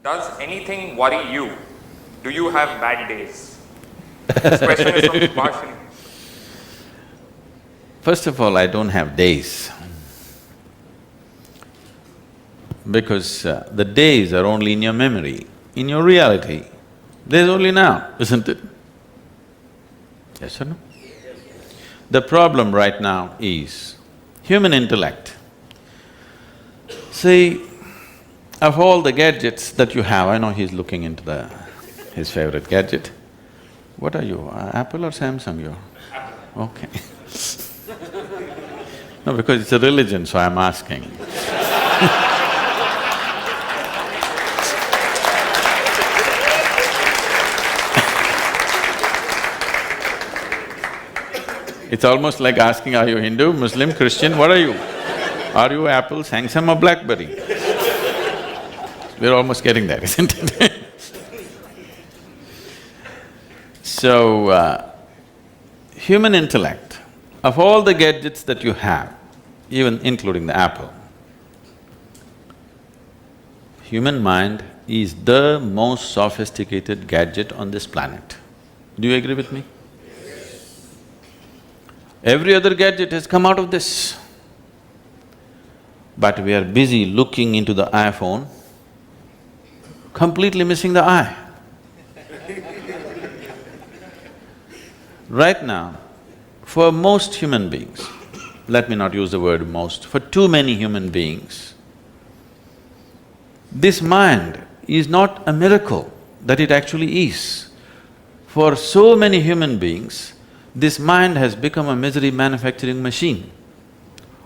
Does anything worry you? Do you have bad days? This question is from Bhashan. First of all, I don't have days. Because the days are only in your memory. In your reality, there's only now, isn't it? Yes or no? The problem right now is human intellect. See, of all the gadgets that you have, I know he's looking into his favorite gadget. What are you, Apple or Samsung you're? Apple. Okay. No, because it's a religion, so I'm asking. It's almost like asking, are you Hindu, Muslim, Christian, what are you? Are you Apple, Samsung or BlackBerry? We're almost getting there, isn't it? So, human intellect, of all the gadgets that you have, even including the Apple, human mind is the most sophisticated gadget on this planet. Do you agree with me? Every other gadget has come out of this. But we are busy looking into the iPhone, completely missing the eye. Right now, for most human beings, let me not use the word most, for too many human beings, this mind is not a miracle that it actually is. For so many human beings, this mind has become a misery manufacturing machine.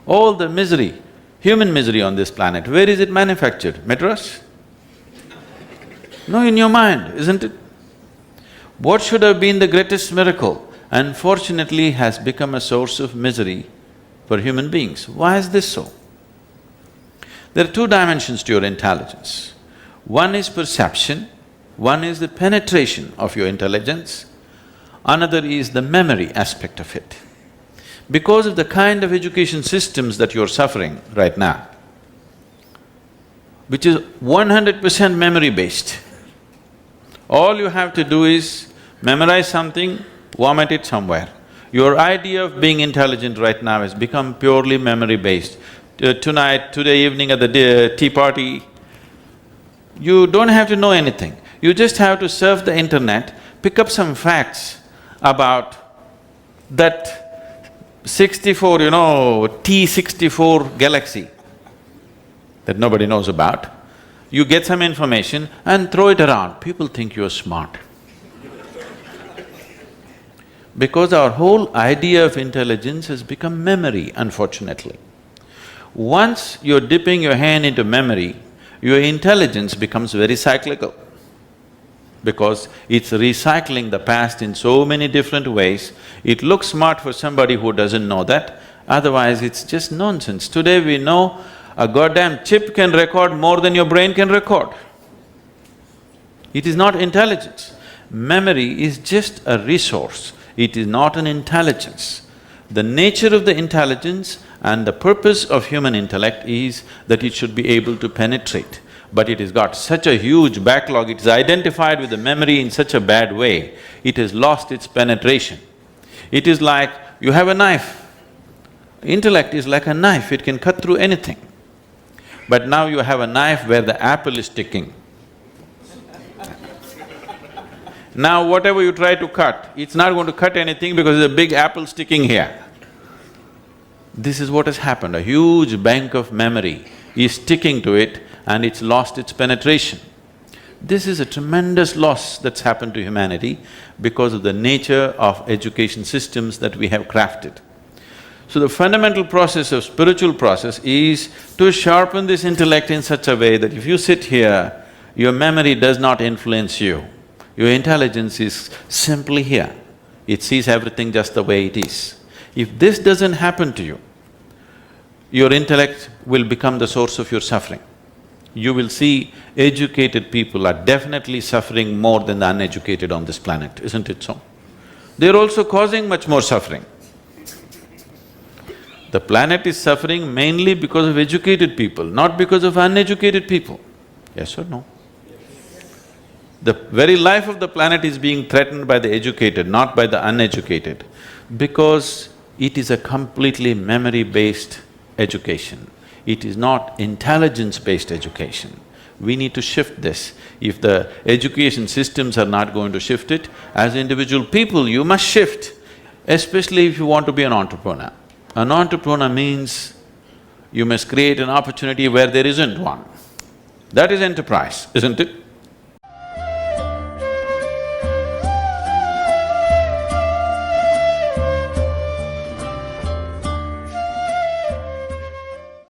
All the misery, human misery on this planet, where is it manufactured? Madras? No, in your mind, isn't it? What should have been the greatest miracle, unfortunately has become a source of misery for human beings. Why is this so? There are two dimensions to your intelligence. One is perception, one is the penetration of your intelligence, another is the memory aspect of it. Because of the kind of education systems that you're suffering right now, which is 100% memory-based, all you have to do is memorize something, vomit it somewhere. Your idea of being intelligent right now has become purely memory-based. Today evening at the tea party, you don't have to know anything. You just have to surf the internet, pick up some facts about that 64, T64 galaxy that nobody knows about. You get some information and throw it around, people think you're smart. Because our whole idea of intelligence has become memory, unfortunately. Once you're dipping your hand into memory, your intelligence becomes very cyclical. Because it's recycling the past in so many different ways, it looks smart for somebody who doesn't know that, otherwise it's just nonsense. Today we know a goddamn chip can record more than your brain can record. It is not intelligence. Memory is just a resource, it is not an intelligence. The nature of the intelligence and the purpose of human intellect is that it should be able to penetrate. But it has got such a huge backlog, it is identified with the memory in such a bad way, it has lost its penetration. It is like you have a knife. Intellect is like a knife, it can cut through anything. But now you have a knife where the apple is sticking. Now whatever you try to cut, it's not going to cut anything because there's a big apple sticking here. This is what has happened, a huge bank of memory is sticking to it and it's lost its penetration. This is a tremendous loss that's happened to humanity because of the nature of education systems that we have crafted. So the fundamental process of spiritual process is to sharpen this intellect in such a way that if you sit here, your memory does not influence you. Your intelligence is simply here, it sees everything just the way it is. If this doesn't happen to you, your intellect will become the source of your suffering. You will see educated people are definitely suffering more than the uneducated on this planet, isn't it so? They're also causing much more suffering. The planet is suffering mainly because of educated people, not because of uneducated people. Yes or no? The very life of the planet is being threatened by the educated, not by the uneducated, because it is a completely memory-based education. It is not intelligence-based education. We need to shift this. If the education systems are not going to shift it, as individual people, you must shift, especially if you want to be an entrepreneur. An entrepreneur means you must create an opportunity where there isn't one. That is enterprise, isn't it?